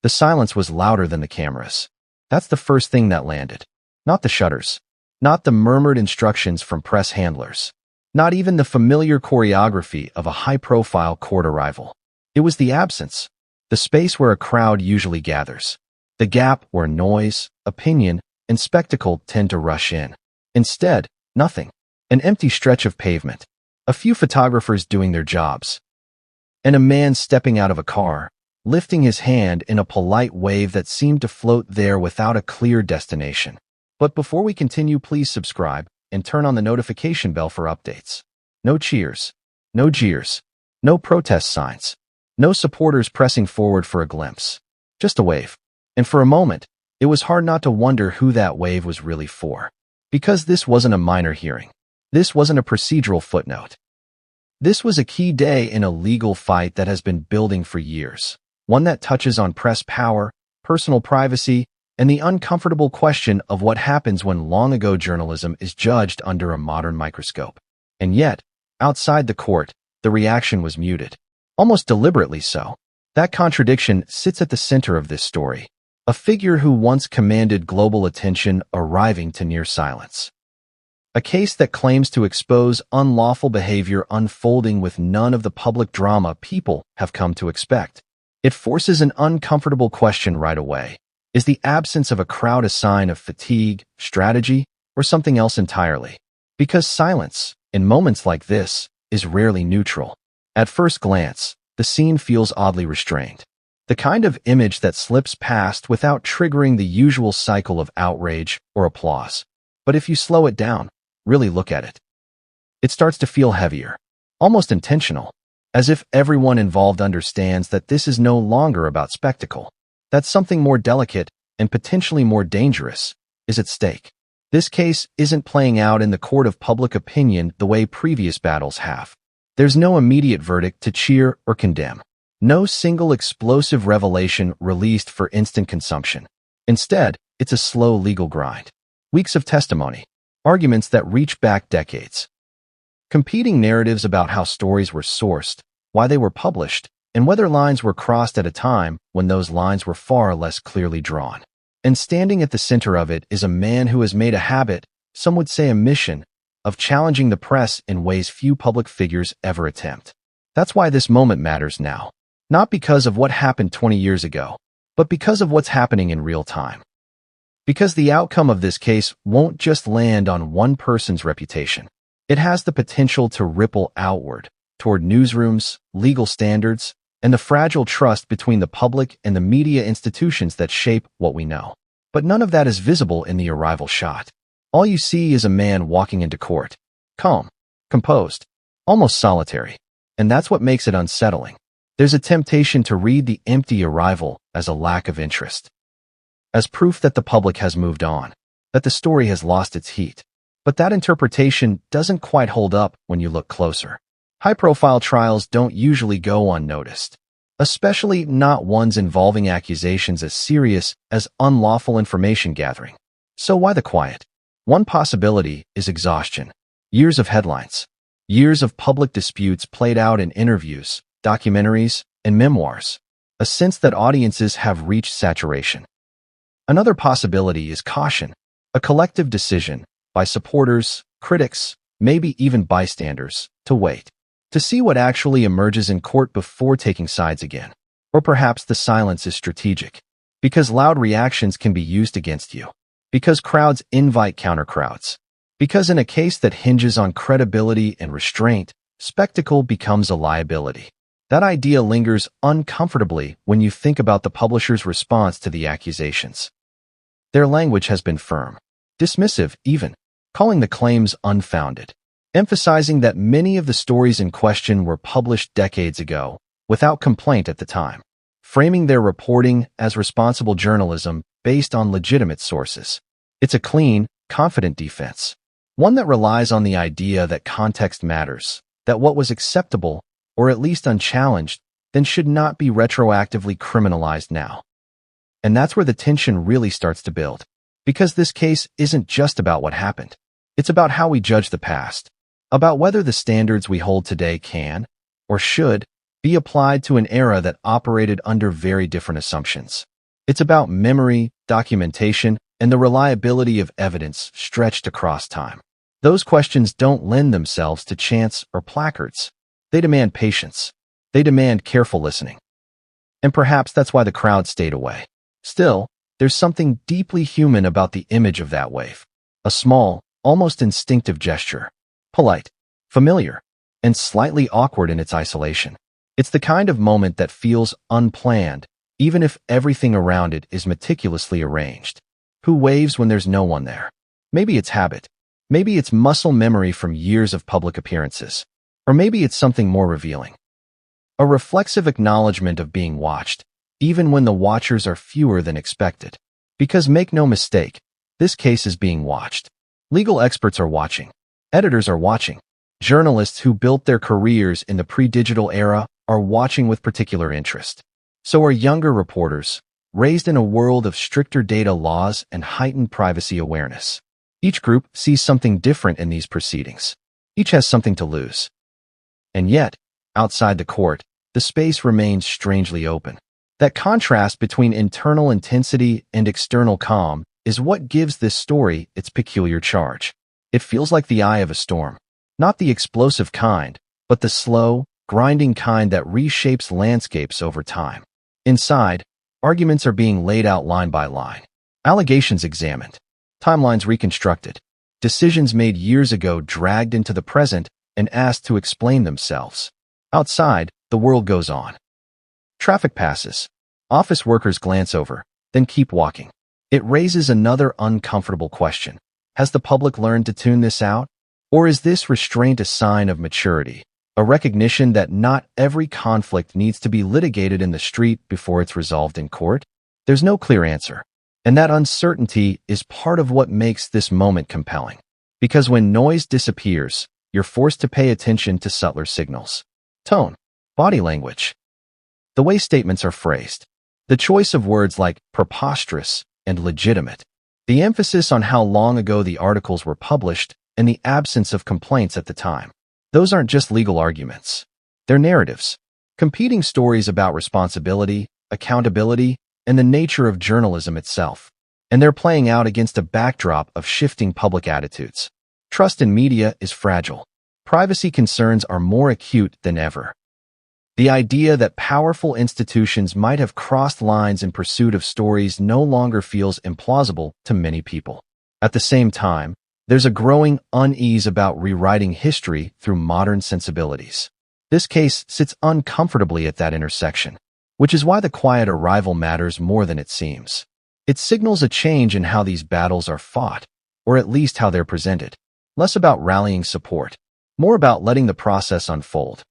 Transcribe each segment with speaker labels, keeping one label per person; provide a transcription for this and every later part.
Speaker 1: The silence was louder than the cameras. That's the first thing that landed. Not the shutters. Not the murmured instructions from press handlers. Not even the familiar choreography of a high-profile court arrival. It was the absence. The space where a crowd usually gathers. The gap where noise, opinion, and spectacle tend to rush in. Instead, nothing. An empty stretch of pavement. A few photographers doing their jobs. And a man stepping out of a car, lifting his hand in a polite wave that seemed to float there without a clear destination. But before we continue, please subscribe and turn on the notification bell for updates. No cheers. No jeers. No protest signs. No supporters pressing forward for a glimpse. Just a wave. And for a moment, it was hard not to wonder who that wave was really for. Because this wasn't a minor hearing. This wasn't a procedural footnote. This was a key day in a legal fight that has been building for years. One that touches on press power, personal privacy, and the uncomfortable question of what happens when long-ago journalism is judged under a modern microscope. And yet, outside the court, the reaction was muted. Almost deliberately so. That contradiction sits at the center of this story. A figure who once commanded global attention arriving to near silence. A case that claims to expose unlawful behavior unfolding with none of the public drama people have come to expect. It forces an uncomfortable question right away. Is the absence of a crowd a sign of fatigue, strategy, or something else entirely? Because silence, in moments like this, is rarely neutral. At first glance, the scene feels oddly restrained. The kind of image that slips past without triggering the usual cycle of outrage or applause. But if you slow it down, really look at it, it starts to feel heavier, almost intentional, as if everyone involved understands that this is no longer about spectacle, that something more delicate and potentially more dangerous is at stake. This case isn't playing out in the court of public opinion the way previous battles have. There's no immediate verdict to cheer or condemn. No single explosive revelation released for instant consumption. Instead, it's a slow legal grind. Weeks of testimony. Arguments that reach back decades. Competing narratives about how stories were sourced, why they were published, and whether lines were crossed at a time when those lines were far less clearly drawn. And standing at the center of it is a man who has made a habit, some would say a mission, of challenging the press in ways few public figures ever attempt. That's why this moment matters now. Not because of what happened 20 years ago, but because of what's happening in real time. Because the outcome of this case won't just land on one person's reputation. It has the potential to ripple outward, toward newsrooms, legal standards, and the fragile trust between the public and the media institutions that shape what we know. But none of that is visible in the arrival shot. All you see is a man walking into court. Calm, composed, almost solitary. And that's what makes it unsettling. There's a temptation to read the empty arrival as a lack of interest. As proof that the public has moved on, that the story has lost its heat. But that interpretation doesn't quite hold up when you look closer. High-profile trials don't usually go unnoticed, especially not ones involving accusations as serious as unlawful information gathering. So why the quiet? One possibility is exhaustion. Years of headlines. Years of public disputes played out in interviews, documentaries, and memoirs. A sense that audiences have reached saturation. Another possibility is caution, a collective decision by supporters, critics, maybe even bystanders, to wait, to see what actually emerges in court before taking sides again. Or perhaps the silence is strategic, because loud reactions can be used against you, because crowds invite countercrowds, because in a case that hinges on credibility and restraint, spectacle becomes a liability. That idea lingers uncomfortably when you think about the publisher's response to the accusations. Their language has been firm, dismissive even, calling the claims unfounded, emphasizing that many of the stories in question were published decades ago, without complaint at the time, framing their reporting as responsible journalism based on legitimate sources. It's a clean, confident defense, one that relies on the idea that context matters, that what was acceptable, or at least unchallenged, then should not be retroactively criminalized now. And that's where the tension really starts to build. Because this case isn't just about what happened. It's about how we judge the past, about whether the standards we hold today can, or should, be applied to an era that operated under very different assumptions. It's about memory, documentation, and the reliability of evidence stretched across time. Those questions don't lend themselves to chants or placards. They demand patience. They demand careful listening. And perhaps that's why the crowd stayed away. Still, there's something deeply human about the image of that wave. A small, almost instinctive gesture. Polite, familiar, and slightly awkward in its isolation. It's the kind of moment that feels unplanned, even if everything around it is meticulously arranged. Who waves when there's no one there? Maybe it's habit. Maybe it's muscle memory from years of public appearances. Or maybe it's something more revealing. A reflexive acknowledgement of being watched, even when the watchers are fewer than expected. Because make no mistake, this case is being watched. Legal experts are watching. Editors are watching. Journalists who built their careers in the pre-digital era are watching with particular interest. So are younger reporters, raised in a world of stricter data laws and heightened privacy awareness. Each group sees something different in these proceedings. Each has something to lose. And yet, outside the court, the space remains strangely open. That contrast between internal intensity and external calm is what gives this story its peculiar charge. It feels like the eye of a storm. Not the explosive kind, but the slow, grinding kind that reshapes landscapes over time. Inside, arguments are being laid out line by line. Allegations examined. Timelines reconstructed. Decisions made years ago dragged into the present and asked to explain themselves. Outside, the world goes on. Traffic passes. Office workers glance over, then keep walking. It raises another uncomfortable question. Has the public learned to tune this out? Or is this restraint a sign of maturity? A recognition that not every conflict needs to be litigated in the street before it's resolved in court? There's no clear answer. And that uncertainty is part of what makes this moment compelling. Because when noise disappears, you're forced to pay attention to subtler signals. Tone, body language, the way statements are phrased, the choice of words like preposterous and legitimate, the emphasis on how long ago the articles were published, and the absence of complaints at the time. Those aren't just legal arguments. They're narratives, competing stories about responsibility, accountability, and the nature of journalism itself. And they're playing out against a backdrop of shifting public attitudes. Trust in media is fragile. Privacy concerns are more acute than ever. The idea that powerful institutions might have crossed lines in pursuit of stories no longer feels implausible to many people. At the same time, there's a growing unease about rewriting history through modern sensibilities. This case sits uncomfortably at that intersection, which is why the quiet arrival matters more than it seems. It signals a change in how these battles are fought, or at least how they're presented. Less about rallying support, more about letting the process unfold.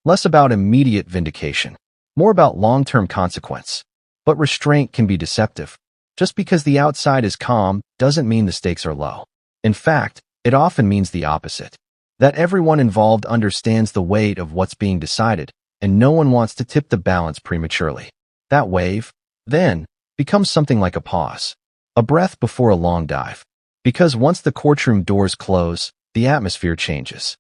Speaker 1: Less about immediate vindication, more about long-term consequence. But restraint can be deceptive. Just because the outside is calm doesn't mean the stakes are low. In fact, it often means the opposite. That everyone involved understands the weight of what's being decided, and no one wants to tip the balance prematurely. That wave, then, becomes something like a pause. A breath before a long dive. Because once the courtroom doors close, the atmosphere changes.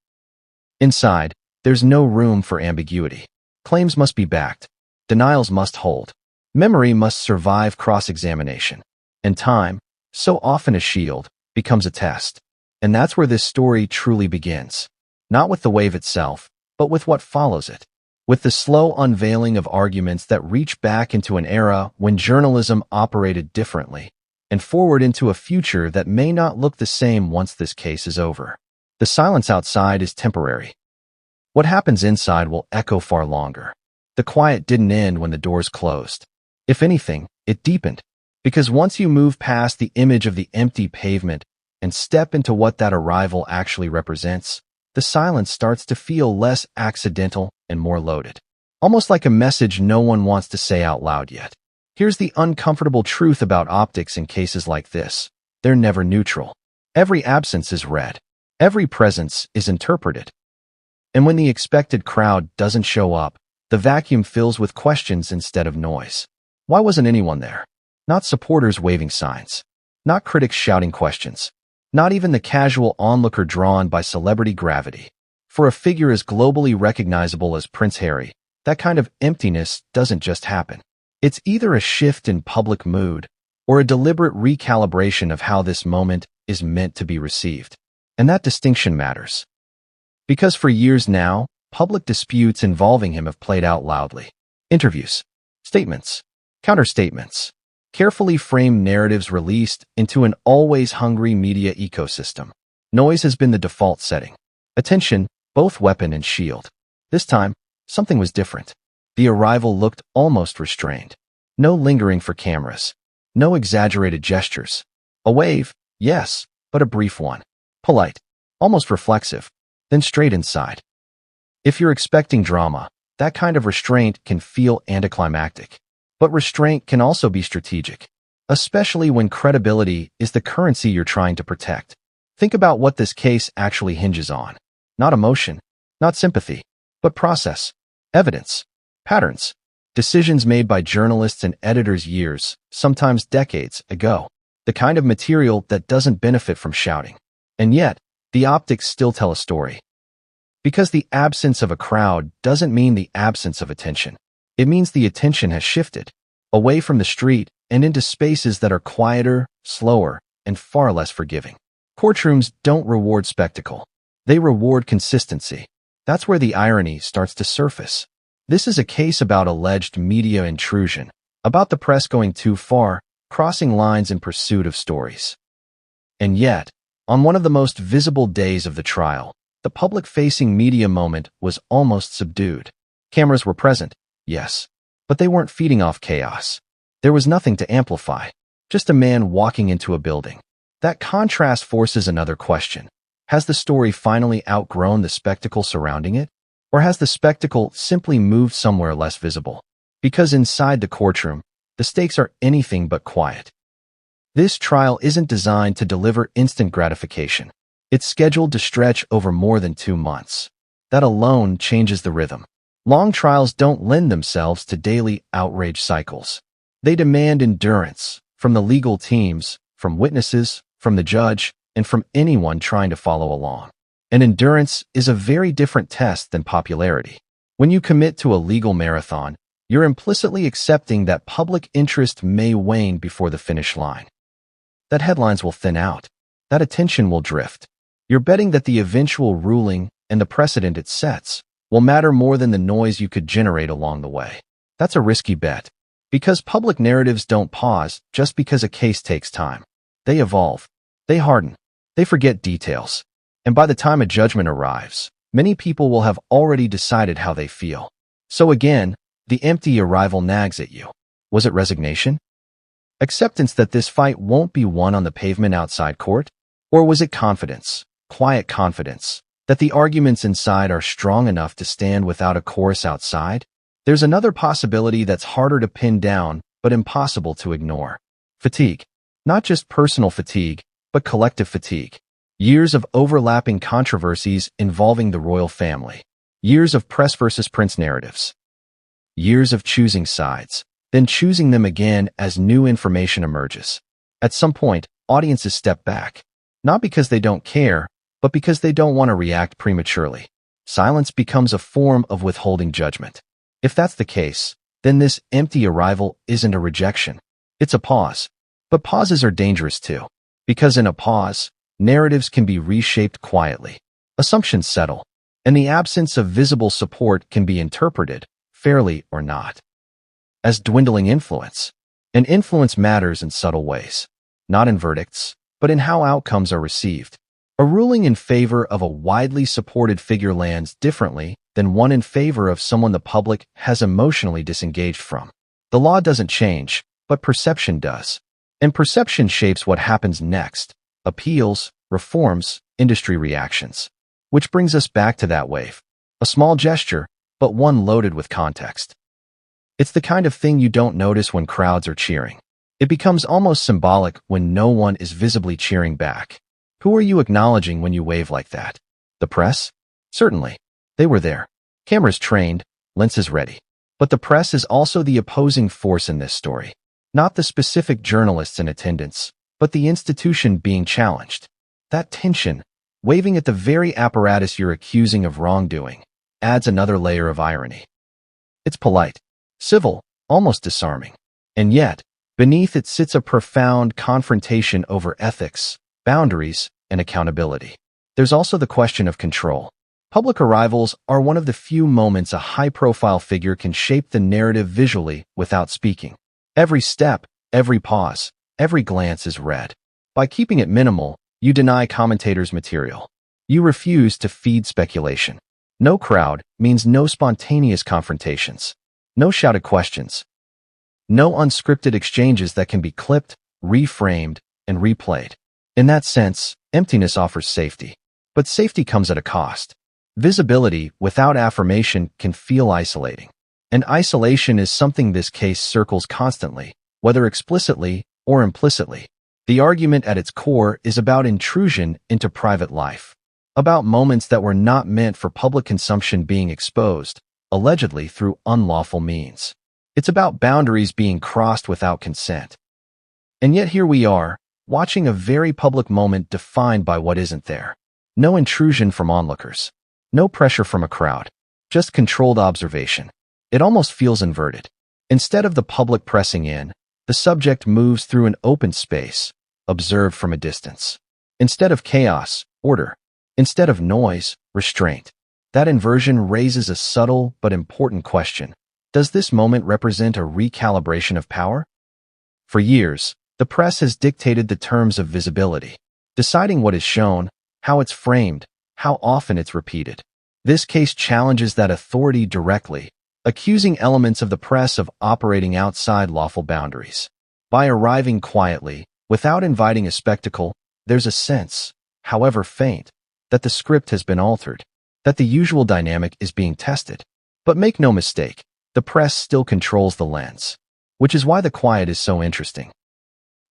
Speaker 1: Inside, there's no room for ambiguity. Claims must be backed. Denials must hold. Memory must survive cross-examination. And time, so often a shield, becomes a test. And that's where this story truly begins. Not with the wave itself, but with what follows it. With the slow unveiling of arguments that reach back into an era when journalism operated differently, and forward into a future that may not look the same once this case is over. The silence outside is temporary. What happens inside will echo far longer. The quiet didn't end when the doors closed. If anything, it deepened. Because once you move past the image of the empty pavement and step into what that arrival actually represents, the silence starts to feel less accidental and more loaded. Almost like a message no one wants to say out loud yet. Here's the uncomfortable truth about optics in cases like this. They're never neutral. Every absence is read. Every presence is interpreted. And when the expected crowd doesn't show up, the vacuum fills with questions instead of noise. Why wasn't anyone there? Not supporters waving signs. Not critics shouting questions. Not even the casual onlooker drawn by celebrity gravity. For a figure as globally recognizable as Prince Harry, that kind of emptiness doesn't just happen. It's either a shift in public mood or a deliberate recalibration of how this moment is meant to be received. And that distinction matters. Because for years now, public disputes involving him have played out loudly. Interviews, statements, counterstatements, carefully framed narratives released into an always-hungry media ecosystem. Noise has been the default setting. Attention, both weapon and shield. This time, something was different. The arrival looked almost restrained. No lingering for cameras. No exaggerated gestures. A wave, yes, but a brief one. Polite, almost reflexive, then straight inside. If you're expecting drama, that kind of restraint can feel anticlimactic. But restraint can also be strategic, especially when credibility is the currency you're trying to protect. Think about what this case actually hinges on. Not emotion, not sympathy, but process, evidence, patterns, decisions made by journalists and editors years, sometimes decades ago. The kind of material that doesn't benefit from shouting. And yet, the optics still tell a story. Because the absence of a crowd doesn't mean the absence of attention. It means the attention has shifted, away from the street and into spaces that are quieter, slower, and far less forgiving. Courtrooms don't reward spectacle. They reward consistency. That's where the irony starts to surface. This is a case about alleged media intrusion, about the press going too far, crossing lines in pursuit of stories. And yet, on one of the most visible days of the trial, the public-facing media moment was almost subdued. Cameras were present, yes, but they weren't feeding off chaos. There was nothing to amplify, just a man walking into a building. That contrast forces another question. Has the story finally outgrown the spectacle surrounding it? Or has the spectacle simply moved somewhere less visible? Because inside the courtroom, the stakes are anything but quiet. This trial isn't designed to deliver instant gratification. It's scheduled to stretch over more than 2 months. That alone changes the rhythm. Long trials don't lend themselves to daily outrage cycles. They demand endurance from the legal teams, from witnesses, from the judge, and from anyone trying to follow along. And endurance is a very different test than popularity. When you commit to a legal marathon, you're implicitly accepting that public interest may wane before the finish line. That headlines will thin out. That attention will drift. You're betting that the eventual ruling and the precedent it sets will matter more than the noise you could generate along the way. That's a risky bet, because public narratives don't pause just because a case takes time. They evolve. They harden. They forget details. And by the time a judgment arrives, many people will have already decided how they feel. So again, the empty arrival nags at you. Was it resignation? Acceptance that this fight won't be won on the pavement outside court? Or was it confidence, quiet confidence, that the arguments inside are strong enough to stand without a chorus outside? There's another possibility that's harder to pin down, but impossible to ignore. Fatigue. Not just personal fatigue, but collective fatigue. Years of overlapping controversies involving the royal family. Years of press versus prince narratives. Years of choosing sides, then choosing them again as new information emerges. At some point, audiences step back. Not because they don't care, but because they don't want to react prematurely. Silence becomes a form of withholding judgment. If that's the case, then this empty arrival isn't a rejection. It's a pause. But pauses are dangerous too. Because in a pause, narratives can be reshaped quietly. Assumptions settle. And the absence of visible support can be interpreted, fairly or not, as dwindling influence. And influence matters in subtle ways. Not in verdicts, but in how outcomes are received. A ruling in favor of a widely supported figure lands differently than one in favor of someone the public has emotionally disengaged from. The law doesn't change, but perception does. And perception shapes what happens next: appeals, reforms, industry reactions. Which brings us back to that wave. A small gesture, but one loaded with context. It's the kind of thing you don't notice when crowds are cheering. It becomes almost symbolic when no one is visibly cheering back. Who are you acknowledging when you wave like that? The press? Certainly. They were there. Cameras trained, lenses ready. But the press is also the opposing force in this story. Not the specific journalists in attendance, but the institution being challenged. That tension, waving at the very apparatus you're accusing of wrongdoing, adds another layer of irony. It's polite, civil, almost disarming. And yet, beneath it sits a profound confrontation over ethics, boundaries, and accountability. There's also the question of control. Public arrivals are one of the few moments a high-profile figure can shape the narrative visually without speaking. Every step, every pause, every glance is read. By keeping it minimal, you deny commentators material. You refuse to feed speculation. No crowd means no spontaneous confrontations, no shouted questions, no unscripted exchanges that can be clipped, reframed, and replayed. In that sense, emptiness offers safety. But safety comes at a cost. Visibility without affirmation can feel isolating. And isolation is something this case circles constantly, whether explicitly or implicitly. The argument at its core is about intrusion into private life, about moments that were not meant for public consumption being exposed, allegedly through unlawful means. It's about boundaries being crossed without consent. And yet here we are, watching a very public moment defined by what isn't there. No intrusion from onlookers. No pressure from a crowd. Just controlled observation. It almost feels inverted. Instead of the public pressing in, the subject moves through an open space, observed from a distance. Instead of chaos, order. Instead of noise, restraint. That inversion raises a subtle but important question. Does this moment represent a recalibration of power? For years, the press has dictated the terms of visibility, deciding what is shown, how it's framed, how often it's repeated. This case challenges that authority directly, accusing elements of the press of operating outside lawful boundaries. By arriving quietly, without inviting a spectacle, there's a sense, however faint, that the script has been altered, that the usual dynamic is being tested. But make no mistake, the press still controls the lens, which is why the quiet is so interesting.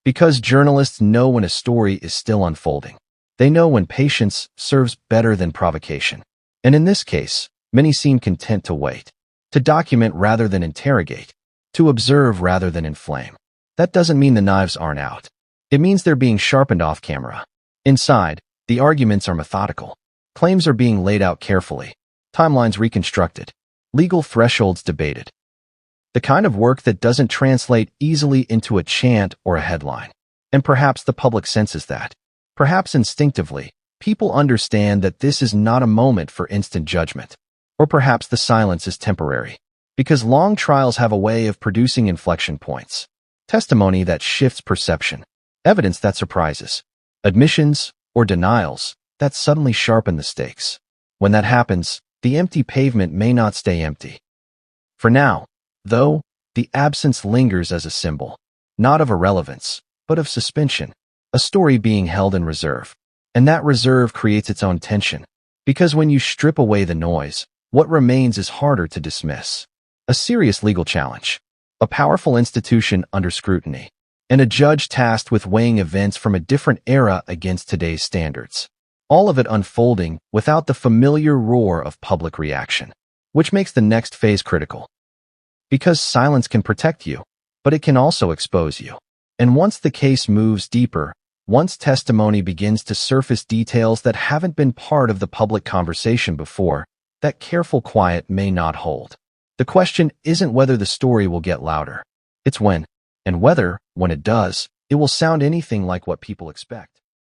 Speaker 1: Because journalists know when a story is still unfolding. They know when patience serves better than provocation. And in this case, many seem content to wait, to document rather than interrogate, to observe rather than inflame. That doesn't mean the knives aren't out. It means they're being sharpened off camera. Inside, the arguments are methodical. Claims are being laid out carefully. Timelines reconstructed. Legal thresholds debated. The kind of work that doesn't translate easily into a chant or a headline. And perhaps the public senses that. Perhaps instinctively, people understand that this is not a moment for instant judgment. Or perhaps the silence is temporary. Because long trials have a way of producing inflection points. Testimony that shifts perception. Evidence that surprises. Admissions or denials that suddenly sharpen the stakes. When that happens, the empty pavement may not stay empty. For now, though, the absence lingers as a symbol, not of irrelevance, but of suspension, a story being held in reserve. And that reserve creates its own tension, because when you strip away the noise, what remains is harder to dismiss. A serious legal challenge, a powerful institution under scrutiny, and a judge tasked with weighing events from a different era against today's standards. All of it unfolding without the familiar roar of public reaction, which makes the next phase critical. Because silence can protect you, but it can also expose you. And once the case moves deeper, once testimony begins to surface details that haven't been part of the public conversation before, that careful quiet may not hold. The question isn't whether the story will get louder. It's when, and whether, when it does, it will sound anything like what people expect.